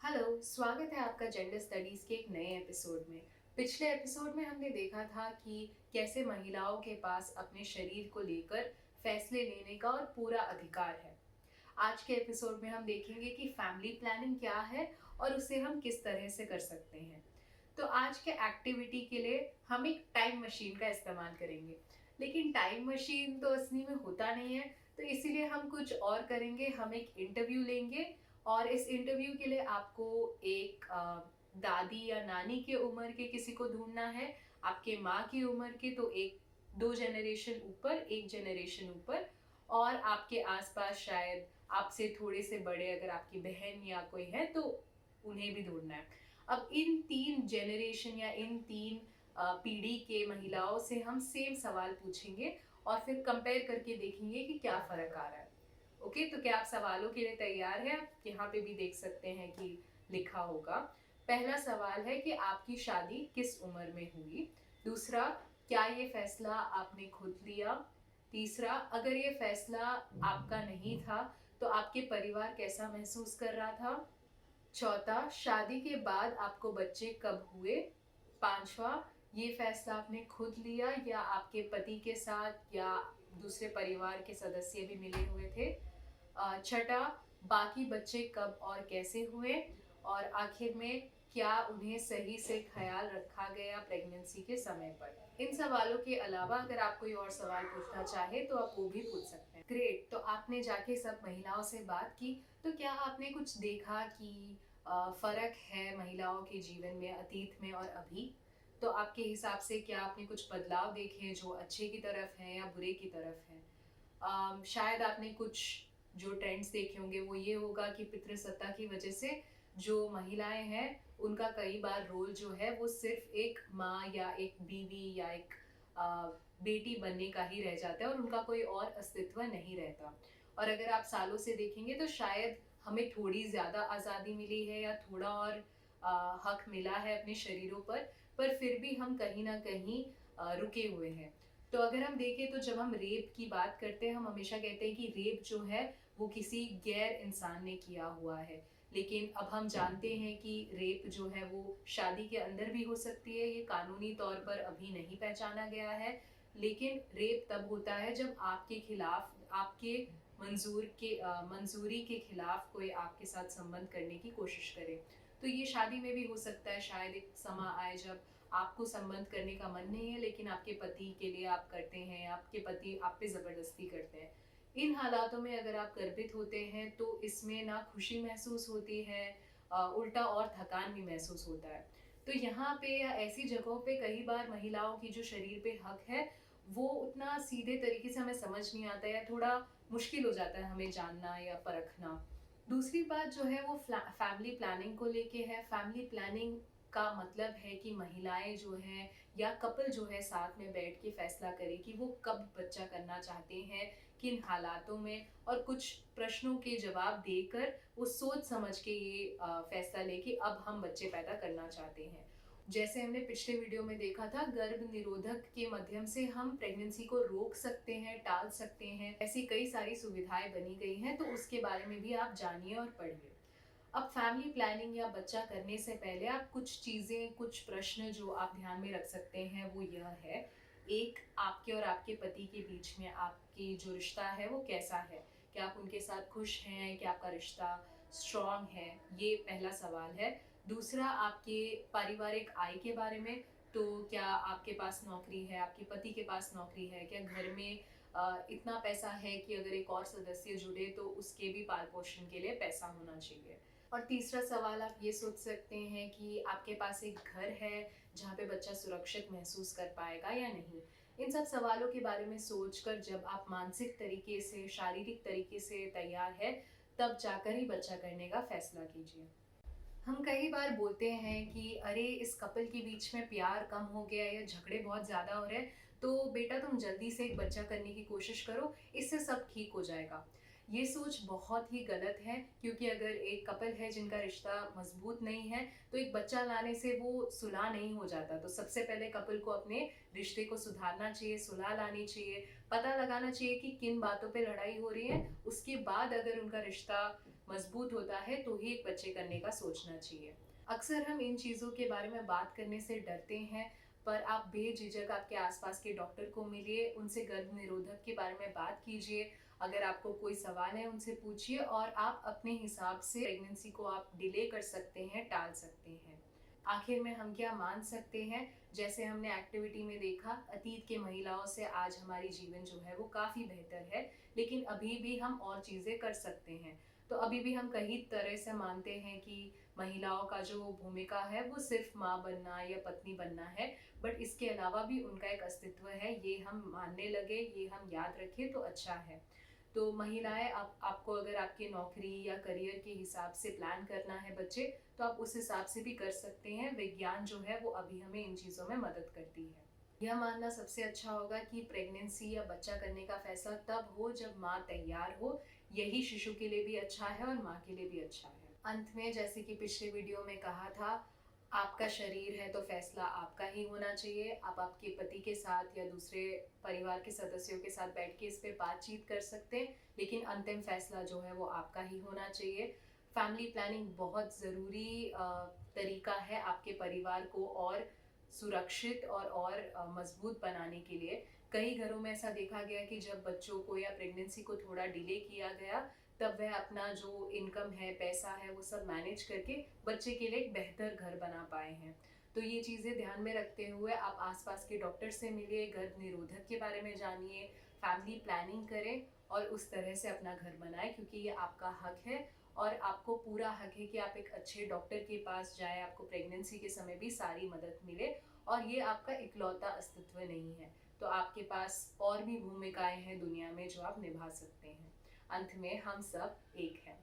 Hello, स्वागत है आपका जेंडर स्टडीज के एक नए एपिसोड में। पिछले एपिसोड में हमने देखा था कि कैसे महिलाओं के पास अपने शरीर को लेकर फैसले लेने का और पूरा अधिकार है। आज के एपिसोड में हम देखेंगे कि फैमिली प्लानिंग क्या है और उसे हम किस तरह से कर सकते हैं। तो आज के एक्टिविटी के लिए हम एक टाइम मशीन का इस्तेमाल करेंगे, लेकिन टाइम मशीन तो असली में होता नहीं है, तो इसीलिए हम कुछ और करेंगे। हम एक इंटरव्यू लेंगे और इस इंटरव्यू के लिए आपको एक दादी या नानी के उम्र के किसी को ढूंढना है। आपके माँ की उम्र के तो एक दो जनरेशन ऊपर, एक जनरेशन ऊपर, और आपके आसपास शायद आपसे थोड़े से बड़े अगर आपकी बहन या कोई है तो उन्हें भी ढूंढना है। अब इन तीन जनरेशन या इन तीन पीढ़ी के महिलाओं से हम सेम सवाल पूछेंगे और फिर कंपेयर करके देखेंगे कि क्या फर्क आ रहा है। ओके, तो क्या आप सवालों के लिए तैयार हैं? आप यहाँ पे भी देख सकते हैं कि लिखा होगा। पहला सवाल है कि आपकी शादी किस उम्र में हुई। दूसरा, क्या ये फैसला आपने खुद लिया। तीसरा, अगर ये फैसला आपका नहीं था तो आपके परिवार कैसा महसूस कर रहा था। चौथा, शादी के बाद आपको बच्चे कब हुए। पांचवा, ये फैसला आपने खुद लिया या आपके पति के साथ या दूसरे परिवार के सदस्य भी मिले हुए थे। छठा, बाकी बच्चे कब और कैसे हुए। और आखिर में, क्या उन्हें सही से ख्याल रखा गया प्रेगनेंसी के समय पर। इन सवालों के अलावा अगर आप कोई और सवाल पूछना चाहे तो आप वो भी पूछ सकते हैं। ग्रेट, तो आपने जाके सब महिलाओं से बात की, तो क्या आपने कुछ देखा कि फर्क है महिलाओं के जीवन में अतीत में और अभी? तो आपके हिसाब से क्या आपने कुछ बदलाव देखे जो अच्छे की तरफ हैं या बुरे की तरफ हैं? शायद आपने कुछ जो ट्रेंड्स देखे होंगे वो ये होगा कि पितृसत्ता की वजह से जो महिलाएं हैं उनका कई बार रोल जो है वो सिर्फ एक माँ या एक बीवी या एक आ, बेटी बनने का ही रह जाता है और उनका कोई और अस्तित्व नहीं रहता। और अगर आप सालों से देखेंगे तो शायद हमें थोड़ी ज्यादा आज़ादी मिली है या थोड़ा और हक मिला है अपने शरीरों पर फिर भी हम कहीं ना कहीं रुके हुए हैं। तो अगर हम देखें तो जब हम रेप की बात करते हैं हम हमेशा कहते हैं कि रेप जो है वो किसी गैर इंसान ने किया हुआ है, लेकिन अब हम जानते हैं कि रेप जो है वो शादी के अंदर भी हो सकती है। ये कानूनी तौर पर अभी नहीं पहचाना गया है, लेकिन रेप तब होता है जब आपके खिलाफ, आपके मंजूरी के खिलाफ कोई आपके साथ संबंध करने की कोशिश करे। तो ये शादी में भी हो सकता है। शायद एक समय आए जब आपको संबंध करने का मन नहीं है लेकिन आपके पति के लिए आप करते हैं, आपके पति आप पे जबरदस्ती करते हैं। इन हालातों में अगर आप गर्भित होते हैं तो इसमें ना खुशी महसूस होती है, उल्टा और थकान भी महसूस होता है। तो यहाँ पे या ऐसी जगहों पे कई बार महिलाओं की जो शरीर पे हक है वो उतना सीधे तरीके से हमें समझ नहीं आता है या थोड़ा मुश्किल हो जाता है हमें जानना या परखना। दूसरी बात जो है वो फैमिली प्लानिंग को लेके है। फैमिली प्लानिंग का मतलब है कि महिलाएं जो हैं या कपल जो है साथ में बैठ के फैसला करे कि वो कब बच्चा करना चाहते हैं, किन हालातों में, और कुछ प्रश्नों के जवाब देकर वो सोच समझ के ये फैसला ले कि अब हम बच्चे पैदा करना चाहते हैं। जैसे हमने पिछले वीडियो में देखा था, गर्भ निरोधक के माध्यम से हम प्रेगनेंसी को रोक सकते हैं, टाल सकते हैं। ऐसी कई सारी सुविधाएं बनी गई हैं, तो उसके बारे में भी आप जानिए और पढ़िए। अब फैमिली प्लानिंग या बच्चा करने से पहले आप कुछ चीज़ें, कुछ प्रश्न जो आप ध्यान में रख सकते हैं वो यह है। एक, आपके और आपके पति के बीच में आपकी जो रिश्ता है वो कैसा है? क्या आप उनके साथ खुश हैं? क्या आपका रिश्ता स्ट्रॉन्ग है? ये पहला सवाल है। दूसरा, आपके पारिवारिक आय के बारे में। तो क्या आपके पास नौकरी है? आपके पति के पास नौकरी है? क्या घर में इतना पैसा है कि अगर एक और सदस्य जुड़े तो उसके भी पाल पोषण के लिए पैसा होना चाहिए? और तीसरा सवाल आप ये सोच सकते हैं कि आपके पास एक घर है जहाँ पे बच्चा सुरक्षित महसूस कर पाएगा या नहीं। इन सब सवालों के बारे में सोचकर जब आप मानसिक तरीके से, शारीरिक तरीके से तैयार है, तब जाकर ही बच्चा करने का फैसला कीजिए। हम कई बार बोलते हैं कि अरे इस कपल के बीच में प्यार कम हो गया है या झगड़े बहुत ज़्यादा हो रहे हैं, तो बेटा तुम जल्दी से एक बच्चा करने की कोशिश करो, इससे सब ठीक हो जाएगा। ये सोच बहुत ही गलत है, क्योंकि अगर एक कपल है जिनका रिश्ता मजबूत नहीं है तो एक बच्चा लाने से वो सुलह नहीं हो जाता। तो सबसे पहले कपल को अपने रिश्ते को सुधारना चाहिए, सुलह लानी चाहिए, पता लगाना चाहिए कि किन बातों पे लड़ाई हो रही है। उसके बाद अगर उनका रिश्ता मजबूत होता है तो ही एक बच्चे करने का सोचना चाहिए। अक्सर हम इन चीज़ों के बारे में बात करने से डरते हैं, पर आप बेझिझक आपके आसपास के डॉक्टर को मिलिए, उनसे गर्भ निरोधक के बारे में बात कीजिए। अगर आपको कोई सवाल है उनसे पूछिए और आप अपने हिसाब से प्रेगनेंसी को आप डिले कर सकते हैं, टाल सकते हैं। आखिर में हम क्या मान सकते हैं, जैसे हमने एक्टिविटी में देखा, अतीत के महिलाओं से आज हमारी जीवन जो है वो काफ़ी बेहतर है, लेकिन अभी भी हम और चीज़ें कर सकते हैं। तो अभी भी हम कई तरह से मानते हैं कि महिलाओं का जो भूमिका है वो सिर्फ माँ बनना या पत्नी बनना है, बट इसके अलावा भी उनका एक अस्तित्व है, ये हम मानने लगे, ये हम याद रखें तो अच्छा है। तो महिलाएं, आपको अगर आपकी नौकरी या करियर के हिसाब से प्लान करना है बच्चे, तो आप उस हिसाब से भी कर सकते हैं। विज्ञान जो है वो अभी हमें इन चीज़ों में मदद करती है। यह मानना सबसे अच्छा होगा कि प्रेगनेंसी या बच्चा करने का फैसला तब हो जब माँ तैयार हो। यही शिशु के लिए भी अच्छा है और माँ के लिए भी अच्छा है। अंत में, जैसे कि पिछले वीडियो में कहा था, आपका शरीर है तो फैसला आपका ही होना चाहिए। आप आपके पति के साथ या दूसरे परिवार के सदस्यों के साथ बैठ के इस पे बातचीत कर सकते हैं, लेकिन अंतिम फैसला जो है वो आपका ही होना चाहिए। फैमिली प्लानिंग बहुत ज़रूरी तरीका है आपके परिवार को और सुरक्षित और मजबूत बनाने के लिए। कई घरों में ऐसा देखा गया कि जब बच्चों को या प्रेगनेंसी को थोड़ा डिले किया गया, तब वह अपना जो इनकम है, पैसा है, वो सब मैनेज करके बच्चे के लिए एक बेहतर घर बना पाए हैं। तो ये चीज़ें ध्यान में रखते हुए आप आसपास के डॉक्टर से मिलिए, गर्भ निरोधक के बारे में जानिए, फैमिली प्लानिंग करें और उस तरह से अपना घर बनाएं, क्योंकि ये आपका हक है और आपको पूरा हक है कि आप एक अच्छे डॉक्टर के पास जाएं, आपको प्रेगनेंसी के समय भी सारी मदद मिले और ये आपका इकलौता अस्तित्व नहीं है। तो आपके पास और भी भूमिकाएं हैं दुनिया में जो आप निभा सकते हैं। अंत में हम सब एक हैं।